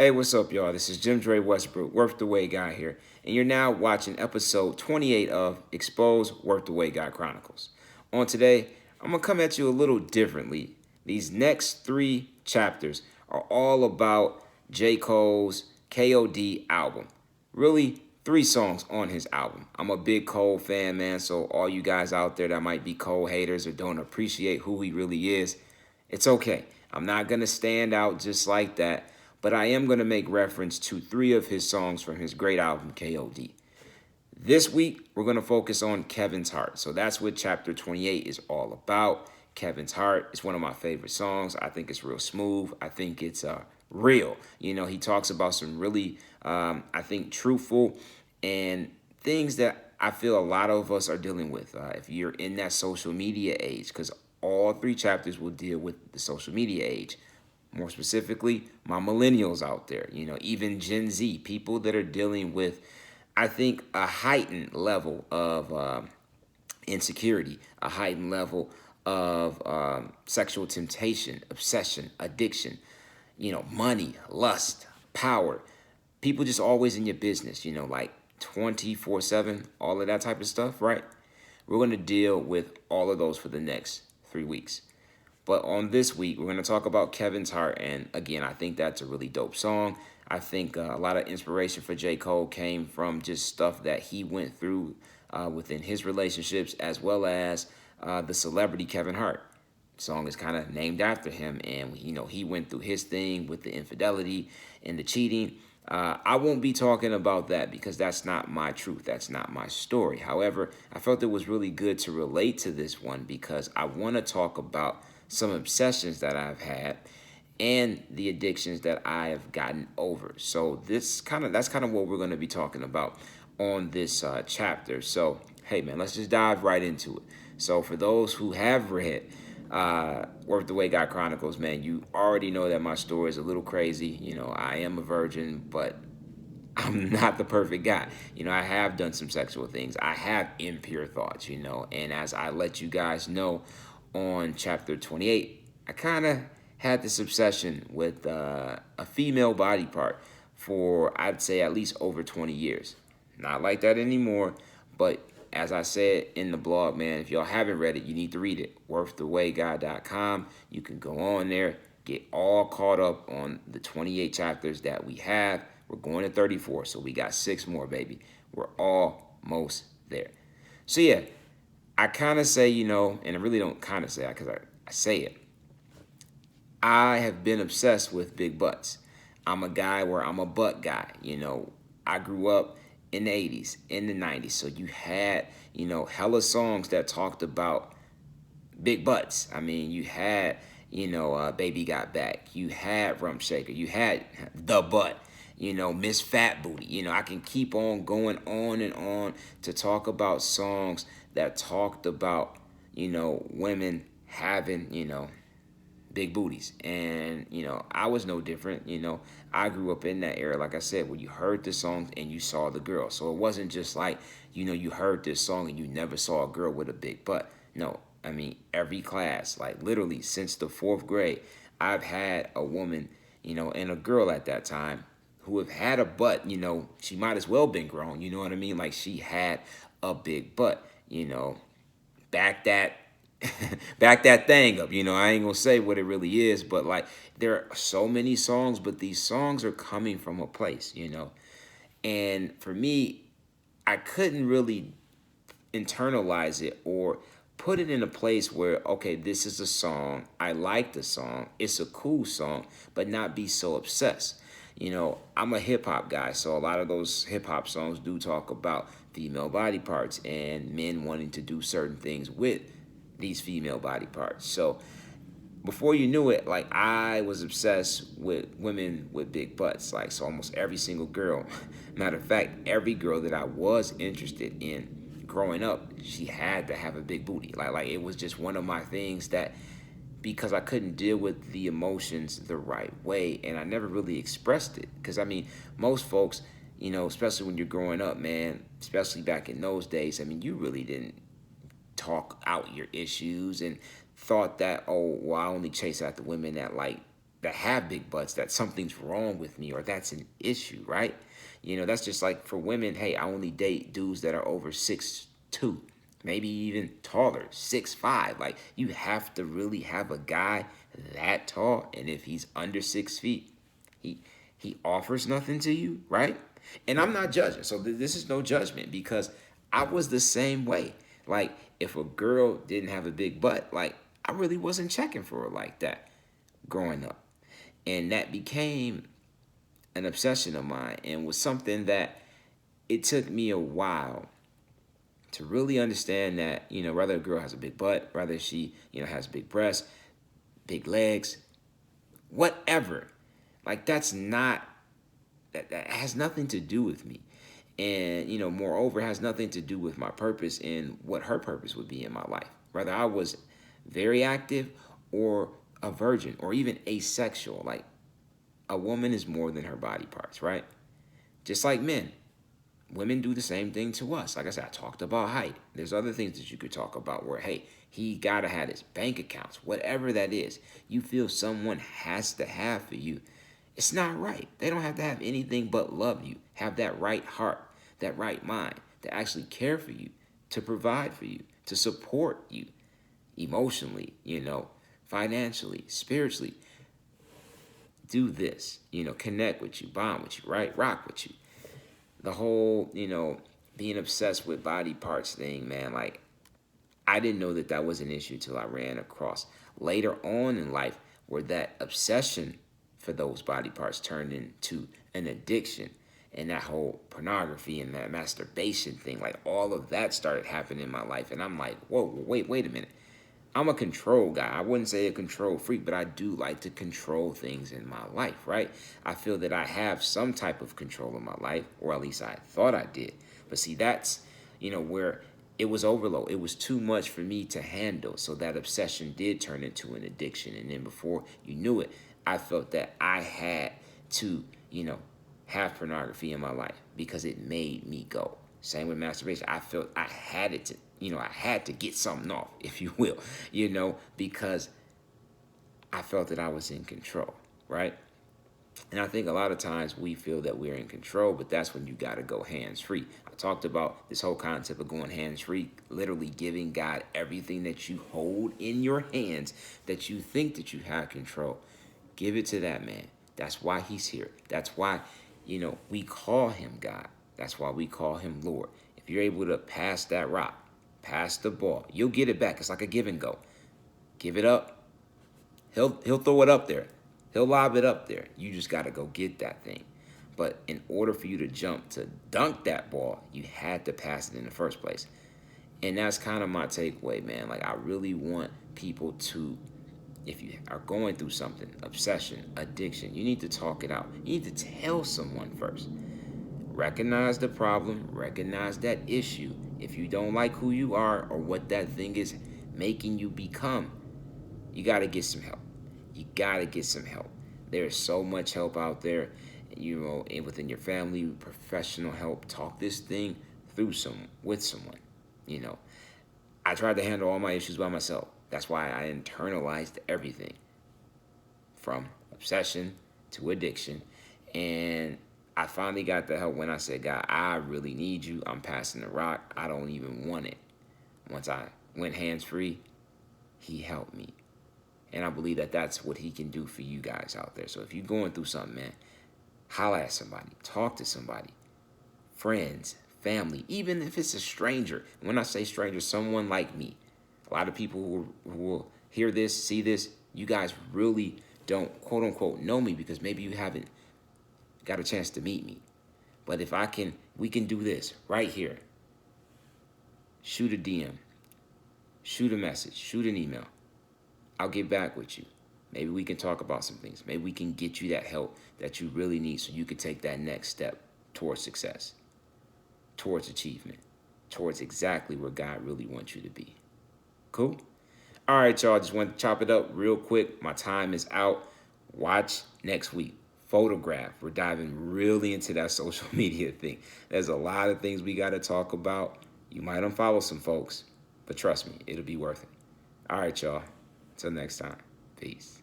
Hey, what's up, y'all? This is JimDre Westbrook, Worth the Way guy here, and you're now watching episode 28 of Expose Worth the Way Guy Chronicles. On today, I'm gonna come at you a little differently. These next three chapters are all about J. Cole's KOD album. Really, three songs on his album. I'm a big Cole fan, man, so all you guys out there that might be Cole haters or don't appreciate who he really is, it's okay. I'm not gonna stand out just like that, but I am going to make reference to three of his songs from his great album, KOD. This week, we're going to focus on Kevin's Heart. So that's what chapter 28 is all about. Kevin's Heart is one of my favorite songs. I think it's real smooth. I think it's real. You know, he talks about some really, I think, truthful and things that I feel a lot of us are dealing with if you're in that social media age, because all three chapters will deal with the social media age. More specifically, my millennials out there, you know, even Gen Z, people that are dealing with, I think, a heightened level of insecurity, a heightened level of sexual temptation, obsession, addiction, you know, money, lust, power. People just always in your business, you know, like 24/7, all of that type of stuff, right? We're going to deal with all of those for the next 3 weeks. But on this week, we're going to talk about Kevin's Heart. And again, I think that's a really dope song. I think a lot of inspiration for J. Cole came from just stuff that he went through within his relationships, as well as the celebrity Kevin Hart. The song is kind of named after him. And, you know, he went through his thing with the infidelity and the cheating. I won't be talking about that because that's not my truth. That's not my story. However, I felt it was really good to relate to this one because I want to talk about some obsessions that I've had and the addictions that I have gotten over. So that's kind of what we're going to be talking about on this chapter. So hey man, let's just dive right into it. So for those who have read Worth the Way Guy Chronicles, man, you already know that my story is a little crazy. You know, I am a virgin, but I'm not the perfect guy. You know, I have done some sexual things. I have impure thoughts, you know, and as I let you guys know on chapter 28, I kind of had this obsession with a female body part for, I'd say, at least over 20 years. Not like that anymore, but as I said in the blog, man, if y'all haven't read it, you need to read it. worththewayguy.com. You can go on there, get all caught up on the 28 chapters that we have. We're going to 34, so we got 6 more, baby. We're almost there. So yeah, I kind of say, you know, and I really don't kind of say it because I say it. I have been obsessed with big butts. I'm a guy where I'm a butt guy. You know, I grew up in the 80s, in the 90s. So you had, you know, hella songs that talked about big butts. I mean, you had, you know, Baby Got Back. You had Rump Shaker. You had The Butt. You know, Miss Fat Booty. You know, I can keep on going on and on to talk about songs that talked about, you know, women having, you know, big booties. And, you know, I was no different. You know, I grew up in that era, like I said, where you heard the songs and you saw the girl. So it wasn't just like, you know, you heard this song and you never saw a girl with a big butt. No, I mean, every class, like literally since the 4th grade, I've had a woman, you know, and a girl at that time who have had a butt, you know, she might as well been grown, you know what I mean? Like she had a big butt, you know, back that back that thing up. You know, I ain't gonna say what it really is, but like there are so many songs, but these songs are coming from a place, you know. And for me, I couldn't really internalize it or put it in a place where, okay, this is a song, I like the song, it's a cool song, but not be so obsessed. You know, I'm a hip hop guy, so a lot of those hip hop songs do talk about female body parts and men wanting to do certain things with these female body parts. So before you knew it, like I was obsessed with women with big butts. Like so almost every single girl. Matter of fact, every girl that I was interested in growing up, she had to have a big booty. Like it was just one of my things that because I couldn't deal with the emotions the right way and I never really expressed it. Because I mean, most folks, you know, especially when you're growing up, man, especially back in those days, I mean, you really didn't talk out your issues and thought that, oh, well, I only chase after women that like that have big butts that something's wrong with me or that's an issue, right? That's just like for women, hey, I only date dudes that are over 6'2", maybe even taller, 6'5". Like, you have to really have a guy that tall, and if he's under 6 feet, he offers nothing to you, right? And I'm not judging, so this is no judgment, because I was the same way. Like, if a girl didn't have a big butt, like, I really wasn't checking for her like that growing up. And that became an obsession of mine, and was something that it took me a while to really understand that, whether a girl has a big butt, whether she, has big breasts, big legs, whatever, like, that has nothing to do with me. And, moreover, has nothing to do with my purpose and what her purpose would be in my life. Whether I was very active or a virgin or even asexual, like, a woman is more than her body parts, right? Just like men. Women do the same thing to us. Like I said, I talked about height. There's other things that you could talk about where, hey, he got to have his bank accounts, whatever that is. You feel someone has to have for you. It's not right. They don't have to have anything but love you, have that right heart, that right mind, to actually care for you, to provide for you, to support you emotionally, financially, spiritually. Do this, connect with you, bond with you, right? Rock with you. The whole, being obsessed with body parts thing, man, like, I didn't know that was an issue till I ran across later on in life where that obsession for those body parts turned into an addiction, and that whole pornography and that masturbation thing, like, all of that started happening in my life. And I'm like, whoa, wait a minute. I'm a control guy. I wouldn't say a control freak, but I do like to control things in my life, right? I feel that I have some type of control in my life, or at least I thought I did. But see, that's, where it was overload. It was too much for me to handle. So that obsession did turn into an addiction. And then before you knew it, I felt that I had to, have pornography in my life because it made me go. Same with masturbation. I felt I had it to, I had to get something off, if you will, because I felt that I was in control, right? And I think a lot of times we feel that we're in control, but that's when you got to go hands-free. I talked about this whole concept of going hands-free, literally giving God everything that you hold in your hands that you think that you have control. Give it to that man. That's why he's here. That's why, we call him God. That's why we call him Lord. If you're able to pass that rock, pass the ball, you'll get it back. It's like a give and go. Give it up. He'll throw it up there. He'll lob it up there. You just got to go get that thing. But in order for you to jump to dunk that ball, you had to pass it in the first place. And that's kind of my takeaway, man. Like, I really want people to, if you are going through something, obsession, addiction, you need to talk it out. You need to tell someone first. Recognize the problem. Recognize that issue. If you don't like who you are or what that thing is making you become, you got to get some help. You got to get some help. There's so much help out there, and within your family, professional help. Talk this thing through with someone. I tried to handle all my issues by myself. That's why I internalized everything from obsession to addiction. And I finally got the help when I said, God, I really need you. I'm passing the rock. I don't even want it. Once I went hands-free, he helped me. And I believe that that's what he can do for you guys out there. So if you're going through something, man, holla at somebody. Talk to somebody. Friends, family, even if it's a stranger. When I say stranger, someone like me. A lot of people who will hear this, see this, you guys really don't, quote unquote, know me because maybe you haven't got a chance to meet me. But if we can do this right here. Shoot a DM. Shoot a message. Shoot an email. I'll get back with you. Maybe we can talk about some things. Maybe we can get you that help that you really need so you can take that next step towards success, towards achievement, towards exactly where God really wants you to be. Cool? All right, y'all. Just want to chop it up real quick. My time is out. Watch next week. Photograph. We're diving really into that social media thing. There's a lot of things we got to talk about. You might unfollow some folks, but trust me, it'll be worth it. All right, y'all. Until next time. Peace.